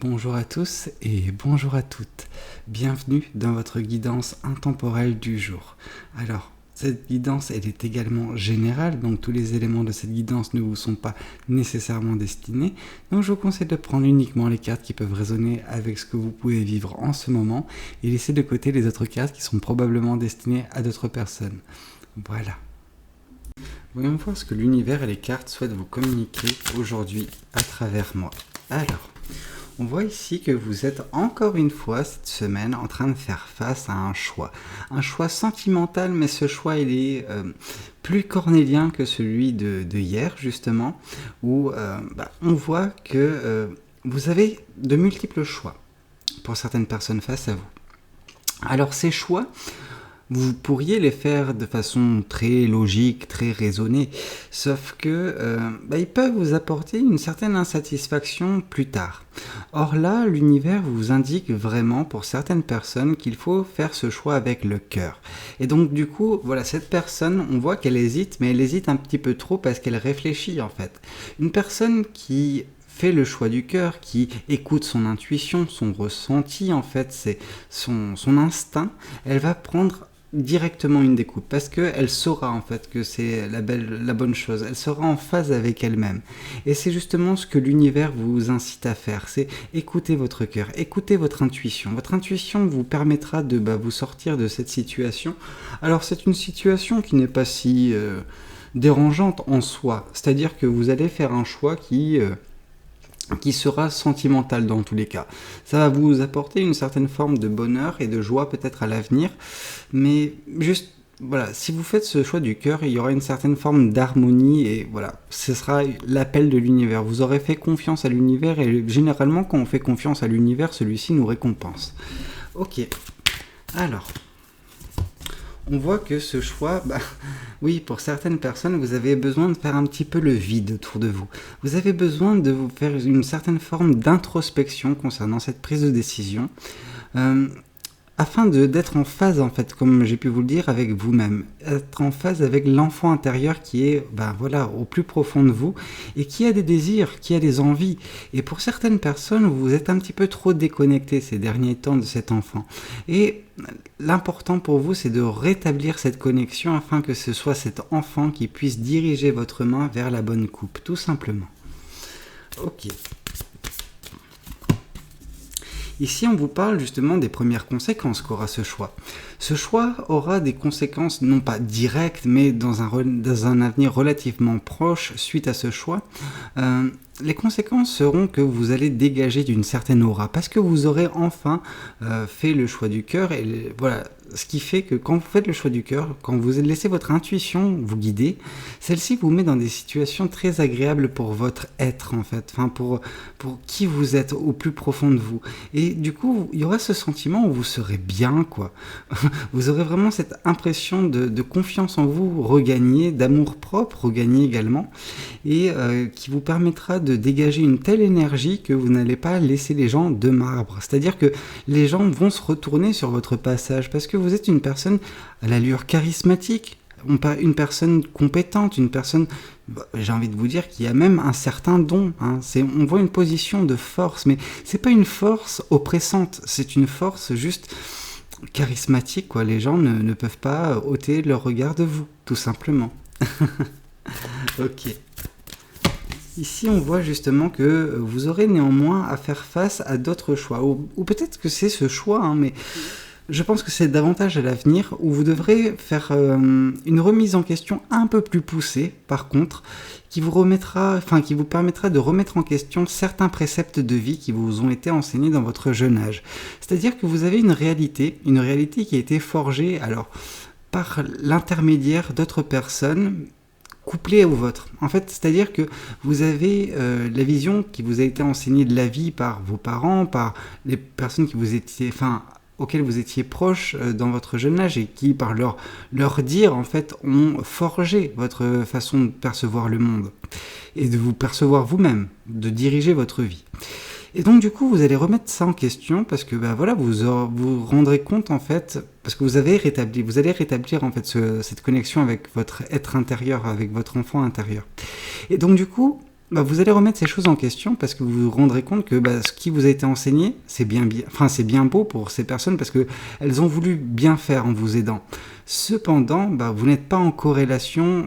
Bonjour à tous et bonjour à toutes. Bienvenue dans votre guidance intemporelle du jour. Alors, cette guidance, elle est également générale, donc tous les éléments de cette guidance ne vous sont pas nécessairement destinés. Donc je vous conseille de prendre uniquement les cartes qui peuvent résonner avec ce que vous pouvez vivre en ce moment et laisser de côté les autres cartes qui sont probablement destinées à d'autres personnes. Voilà. Voyons voir ce que l'univers et les cartes souhaitent vous communiquer aujourd'hui à travers moi. Alors, on voit ici que vous êtes encore une fois cette semaine en train de faire face à un choix sentimental, mais ce choix il est plus cornélien que celui de hier justement, où on voit que vous avez de multiples choix pour certaines personnes face à vous. Alors ces choix, vous pourriez les faire de façon très logique, très raisonnée, sauf que ils peuvent vous apporter une certaine insatisfaction plus tard. Or là, l'univers vous indique vraiment pour certaines personnes qu'il faut faire ce choix avec le cœur. Et donc du coup, voilà, cette personne, on voit qu'elle hésite, mais elle hésite un petit peu trop parce qu'elle réfléchit en fait. Une personne qui fait le choix du cœur, qui écoute son intuition, son ressenti en fait, c'est son instinct, elle va prendre directement une découpe parce qu'elle saura en fait que c'est la bonne chose, elle sera en phase avec elle-même et c'est justement ce que l'univers vous incite à faire, c'est écouter votre cœur, écouter votre intuition vous permettra de vous sortir de cette situation. Alors c'est une situation qui n'est pas si dérangeante en soi, c'est-à-dire que vous allez faire un choix qui sera sentimental dans tous les cas. Ça va vous apporter une certaine forme de bonheur et de joie peut-être à l'avenir, mais juste, voilà, si vous faites ce choix du cœur, il y aura une certaine forme d'harmonie et voilà, ce sera l'appel de l'univers. Vous aurez fait confiance à l'univers et généralement quand on fait confiance à l'univers, celui-ci nous récompense. Ok, alors on voit que ce choix, oui, pour certaines personnes, vous avez besoin de faire un petit peu le vide autour de vous. Vous avez besoin de vous faire une certaine forme d'introspection concernant cette prise de décision, afin d'être en phase, en fait, comme j'ai pu vous le dire, avec vous-même. Être en phase avec l'enfant intérieur qui est, au plus profond de vous, et qui a des désirs, qui a des envies. Et pour certaines personnes, vous êtes un petit peu trop déconnecté ces derniers temps de cet enfant. Et l'important pour vous, c'est de rétablir cette connexion afin que ce soit cet enfant qui puisse diriger votre main vers la bonne coupe, tout simplement. Ok. Ici, on vous parle justement des premières conséquences qu'aura ce choix. Ce choix aura des conséquences non pas directes, mais dans un avenir relativement proche suite à ce choix. Les conséquences seront que vous allez dégager d'une certaine aura, parce que vous aurez enfin fait le choix du cœur, et voilà, ce qui fait que quand vous faites le choix du cœur, quand vous laissez votre intuition vous guider, celle-ci vous met dans des situations très agréables pour votre être en fait, pour qui vous êtes au plus profond de vous. Et du coup, il y aura ce sentiment où vous serez bien, quoi. Vous aurez vraiment cette impression de confiance en vous regagnée, d'amour propre regagnée également, et qui vous permettra de dégager une telle énergie que vous n'allez pas laisser les gens de marbre. C'est-à-dire que les gens vont se retourner sur votre passage parce que vous êtes une personne à l'allure charismatique, une personne compétente, une personne, j'ai envie de vous dire, qui a même un certain don. On voit une position de force, mais c'est pas une force oppressante, c'est une force juste charismatique, quoi. Les gens ne peuvent pas ôter leur regard de vous, tout simplement. Ok. Ici, on voit justement que vous aurez néanmoins à faire face à d'autres choix. Ou peut-être que c'est ce choix, mais je pense que c'est davantage à l'avenir où vous devrez faire une remise en question un peu plus poussée, par contre, qui vous permettra de remettre en question certains préceptes de vie qui vous ont été enseignés dans votre jeune âge. C'est-à-dire que vous avez une réalité qui a été forgée par l'intermédiaire d'autres personnes, couplé au vôtre. En fait, c'est-à-dire que vous avez la vision qui vous a été enseignée de la vie par vos parents, par les personnes auxquelles vous étiez proche dans votre jeune âge et qui, par leur dire, en fait, ont forgé votre façon de percevoir le monde et de vous percevoir vous-même, de diriger votre vie. Et donc du coup, vous allez remettre ça en question parce que vous rendrez compte en fait, parce que vous allez rétablir en fait cette connexion avec votre être intérieur, avec votre enfant intérieur. Et donc du coup, vous allez remettre ces choses en question parce que vous vous rendrez compte que ce qui vous a été enseigné, c'est bien beau pour ces personnes parce que elles ont voulu bien faire en vous aidant. Cependant, vous n'êtes pas en corrélation,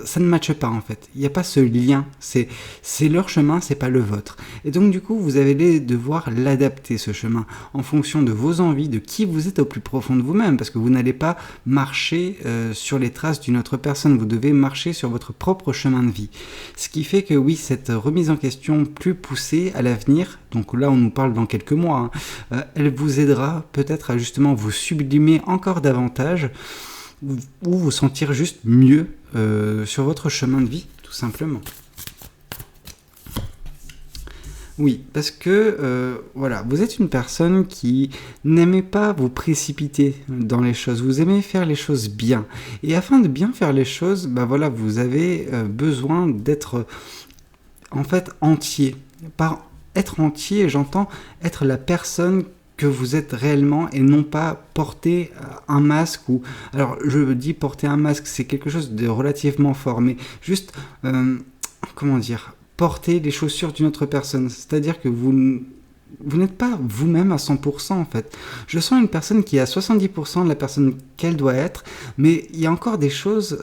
ça ne matche pas en fait. Il n'y a pas ce lien. C'est leur chemin, c'est pas le vôtre. Et donc du coup, vous allez devoir l'adapter ce chemin en fonction de vos envies, de qui vous êtes au plus profond de vous-même, parce que vous n'allez pas marcher sur les traces d'une autre personne. Vous devez marcher sur votre propre chemin de vie. Ce qui fait que oui, cette remise en question plus poussée à l'avenir, donc là on nous parle dans quelques mois, elle vous aidera peut-être à justement vous sublimer encore davantage ou vous sentir juste mieux sur votre chemin de vie, tout simplement. Oui, parce que vous êtes une personne qui n'aimait pas vous précipiter dans les choses. Vous aimez faire les choses bien. Et afin de bien faire les choses, vous avez besoin d'être en fait entier. Par être entier, j'entends être la personne que vous êtes réellement et non pas porter un masque ou... Alors, je dis porter un masque, c'est quelque chose de relativement fort, mais juste, porter les chaussures d'une autre personne. C'est-à-dire que vous n'êtes pas vous-même à 100% en fait. Je sens une personne qui est à 70% de la personne qu'elle doit être, mais il y a encore des choses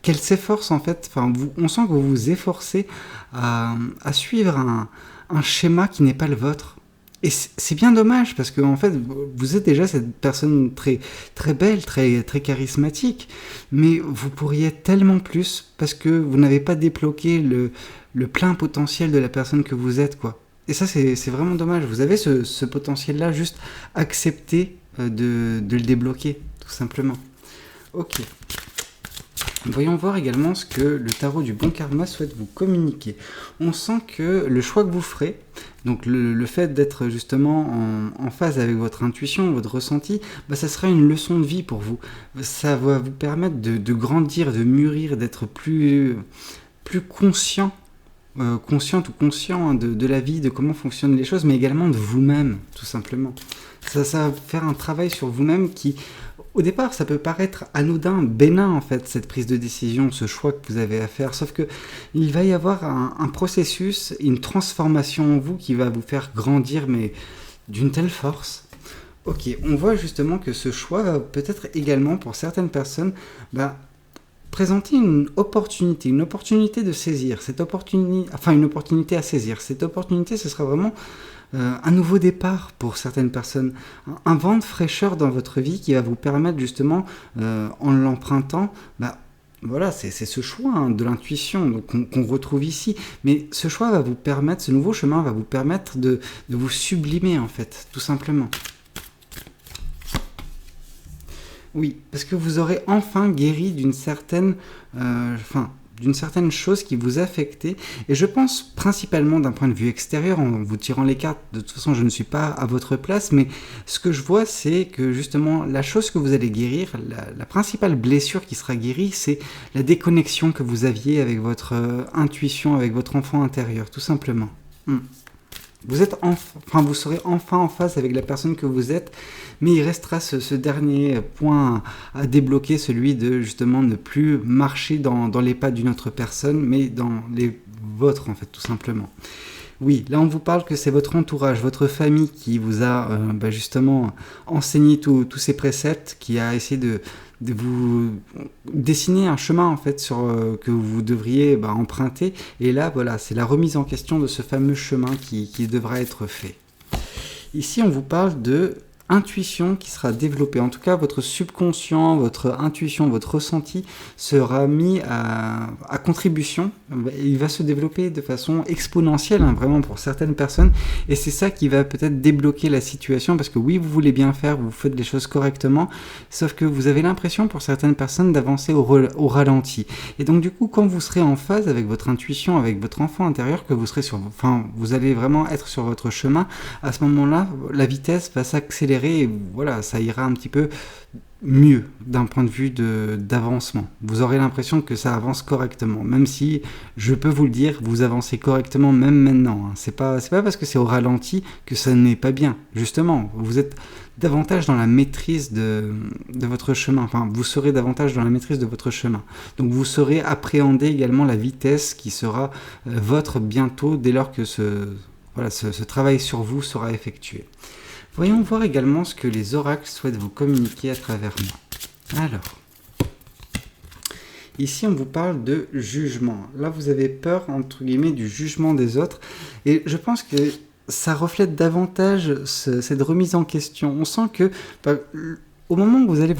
qu'elle s'efforce en fait. On sent que vous vous efforcez à suivre un schéma qui n'est pas le vôtre. Et c'est bien dommage parce que en fait, vous êtes déjà cette personne très, très belle, très, très charismatique, mais vous pourriez être tellement plus parce que vous n'avez pas débloqué le plein potentiel de la personne que vous êtes, quoi. Et ça, c'est vraiment dommage. Vous avez ce potentiel-là, juste accepter de le débloquer, tout simplement. Ok. Voyons voir également ce que le tarot du bon karma souhaite vous communiquer. On sent que le choix que vous ferez, donc le fait d'être justement en phase avec votre intuition, votre ressenti, ça sera une leçon de vie pour vous. Ça va vous permettre de grandir, de mûrir, d'être plus conscient, consciente ou conscient de la vie, de comment fonctionnent les choses, mais également de vous-même, tout simplement. Ça va faire un travail sur vous-même qui... Au départ, ça peut paraître anodin, bénin en fait, cette prise de décision, ce choix que vous avez à faire, sauf que il va y avoir un processus, une transformation en vous qui va vous faire grandir, mais d'une telle force. Ok, on voit justement que ce choix va peut-être également, pour certaines personnes, présenter une opportunité de saisir, une opportunité à saisir. Cette opportunité, ce sera vraiment... un nouveau départ pour certaines personnes, un vent de fraîcheur dans votre vie qui va vous permettre justement, en l'empruntant, c'est ce choix de l'intuition qu'on retrouve ici, mais ce choix va vous permettre, ce nouveau chemin va vous permettre de vous sublimer en fait, tout simplement. Oui, parce que vous aurez enfin guéri d'une certaine chose qui vous affectait, et je pense principalement d'un point de vue extérieur, en vous tirant les cartes, de toute façon je ne suis pas à votre place, mais ce que je vois c'est que justement la chose que vous allez guérir, la principale blessure qui sera guérie, c'est la déconnexion que vous aviez avec votre intuition, avec votre enfant intérieur, tout simplement. Vous serez enfin en phase avec la personne que vous êtes, mais il restera ce dernier point à débloquer, celui de justement ne plus marcher dans les pas d'une autre personne, mais dans les vôtres en fait, tout simplement. Oui, là on vous parle que c'est votre entourage, votre famille qui vous a justement enseigné tous ces préceptes, qui a essayé de vous dessiner un chemin en fait que vous devriez emprunter, et là voilà, c'est la remise en question de ce fameux chemin qui devra être fait. Ici on vous parle de intuition qui sera développée, en tout cas votre subconscient, votre intuition, votre ressenti sera mis à contribution, il va se développer de façon exponentielle, vraiment pour certaines personnes, et c'est ça qui va peut-être débloquer la situation, parce que oui, vous voulez bien faire, vous faites les choses correctement, sauf que vous avez l'impression pour certaines personnes d'avancer au ralenti, et donc du coup quand vous serez en phase avec votre intuition, avec votre enfant intérieur, que vous allez vraiment être sur votre chemin, à ce moment-là, la vitesse va s'accélérer, et voilà, ça ira un petit peu mieux d'un point de vue d'avancement. Vous aurez l'impression que ça avance correctement, même si, je peux vous le dire, vous avancez correctement même maintenant. C'est pas parce que c'est au ralenti que ça n'est pas bien. Justement, vous êtes davantage dans la maîtrise de votre chemin. Enfin, vous serez davantage dans la maîtrise de votre chemin. Donc vous saurez appréhender également la vitesse qui sera votre bientôt dès lors que ce travail sur vous sera effectué. Voyons voir également ce que les oracles souhaitent vous communiquer à travers moi. Alors, ici on vous parle de jugement. Là vous avez peur, entre guillemets, du jugement des autres. Et je pense que ça reflète davantage cette remise en question. On sent que au moment où vous allez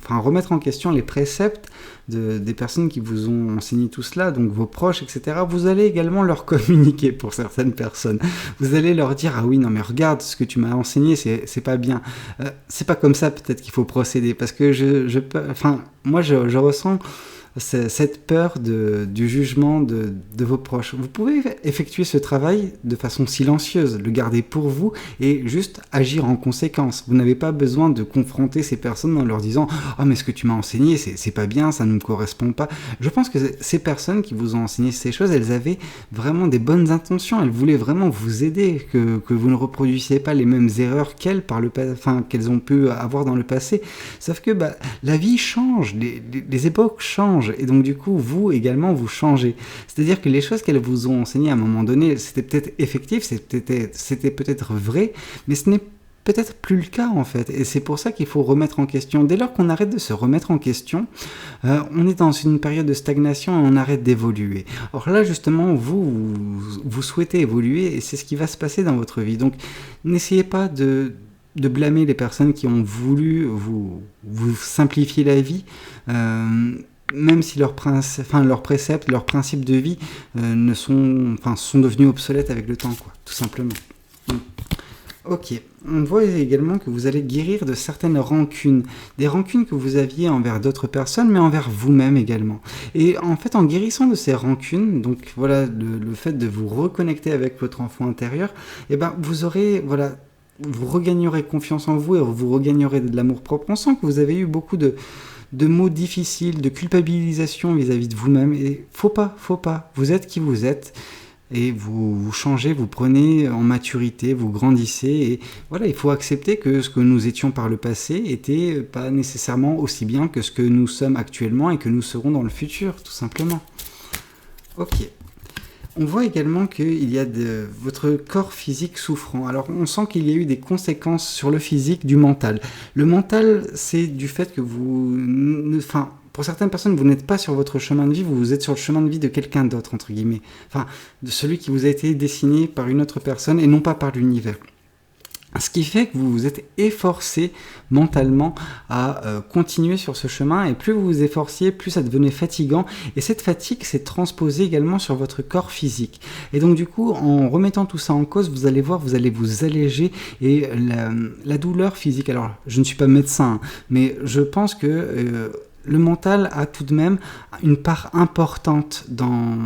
remettre en question les préceptes des personnes qui vous ont enseigné tout cela, donc vos proches, etc., vous allez également leur communiquer pour certaines personnes. Vous allez leur dire « Ah oui, non mais regarde, ce que tu m'as enseigné, c'est pas bien. C'est pas comme ça peut-être qu'il faut procéder. » Parce que moi je ressens cette peur du jugement de vos proches. Vous pouvez effectuer ce travail de façon silencieuse, le garder pour vous et juste agir en conséquence. Vous n'avez pas besoin de confronter ces personnes en leur disant « Oh mais ce que tu m'as enseigné, c'est pas bien, ça ne me correspond pas. » Je pense que ces personnes qui vous ont enseigné ces choses, elles avaient vraiment des bonnes intentions, elles voulaient vraiment vous aider, que vous ne reproduisiez pas les mêmes erreurs qu'elles qu'elles ont pu avoir dans le passé. Sauf que la vie change, les époques changent. Et donc du coup, vous également, vous changez. C'est-à-dire que les choses qu'elles vous ont enseignées à un moment donné, c'était peut-être effectif, c'était peut-être vrai, mais ce n'est peut-être plus le cas en fait. Et c'est pour ça qu'il faut remettre en question. Dès lors qu'on arrête de se remettre en question, on est dans une période de stagnation et on arrête d'évoluer. Or là justement, vous souhaitez évoluer et c'est ce qui va se passer dans votre vie. Donc n'essayez pas de blâmer les personnes qui ont voulu vous simplifier la vie, même si leurs préceptes, leurs principes de vie sont devenus obsolètes avec le temps, quoi, tout simplement. Ok, on voit également que vous allez guérir de certaines rancunes, des rancunes que vous aviez envers d'autres personnes, mais envers vous-même également. Et en fait, en guérissant de ces rancunes, donc voilà, le fait de vous reconnecter avec votre enfant intérieur, vous aurez, vous regagnerez confiance en vous et vous regagnerez de l'amour-propre. On sent que vous avez eu beaucoup de mots difficiles, de culpabilisation vis-à-vis de vous-même. Et faut pas. Vous êtes qui vous êtes. Et vous changez, vous prenez en maturité, vous grandissez. Et voilà, il faut accepter que ce que nous étions par le passé était pas nécessairement aussi bien que ce que nous sommes actuellement et que nous serons dans le futur, tout simplement. Ok. On voit également qu'il y a votre corps physique souffrant. Alors on sent qu'il y a eu des conséquences sur le physique du mental. Le mental, c'est du fait que pour certaines personnes, vous n'êtes pas sur votre chemin de vie, vous êtes sur le chemin de vie de quelqu'un d'autre, entre guillemets. Enfin, de celui qui vous a été dessiné par une autre personne et non pas par l'univers. Ce qui fait que vous vous êtes efforcé mentalement à continuer sur ce chemin, et plus vous vous efforciez, plus ça devenait fatigant, et cette fatigue s'est transposée également sur votre corps physique. Et donc du coup, en remettant tout ça en cause, vous allez voir, vous allez vous alléger, et la douleur physique, alors je ne suis pas médecin, mais je pense que le mental a tout de même une part importante dans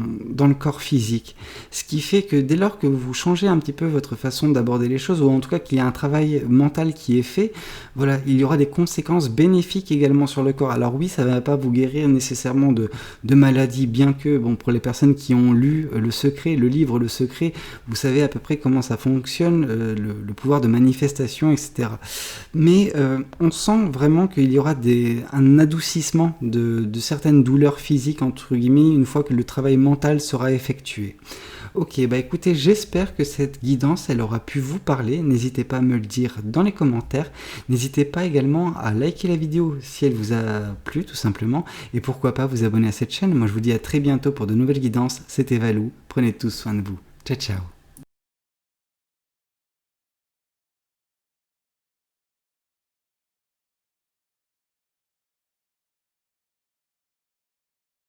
le corps physique. Ce qui fait que dès lors que vous changez un petit peu votre façon d'aborder les choses, ou en tout cas qu'il y a un travail mental qui est fait, voilà, il y aura des conséquences bénéfiques également sur le corps. Alors oui, ça ne va pas vous guérir nécessairement de maladies, bien que, pour les personnes qui ont lu le livre Le Secret, vous savez à peu près comment ça fonctionne, le pouvoir de manifestation, etc. Mais on sent vraiment qu'il y aura un adoucissement de certaines douleurs physiques, entre guillemets, une fois que le travail mental sera effectué. Ok, écoutez, j'espère que cette guidance, elle aura pu vous parler. N'hésitez pas à me le dire dans les commentaires. N'hésitez pas également à liker la vidéo si elle vous a plu, tout simplement. Et pourquoi pas vous abonner à cette chaîne. Moi, je vous dis à très bientôt pour de nouvelles guidances. C'était Valou. Prenez tous soin de vous. Ciao, ciao.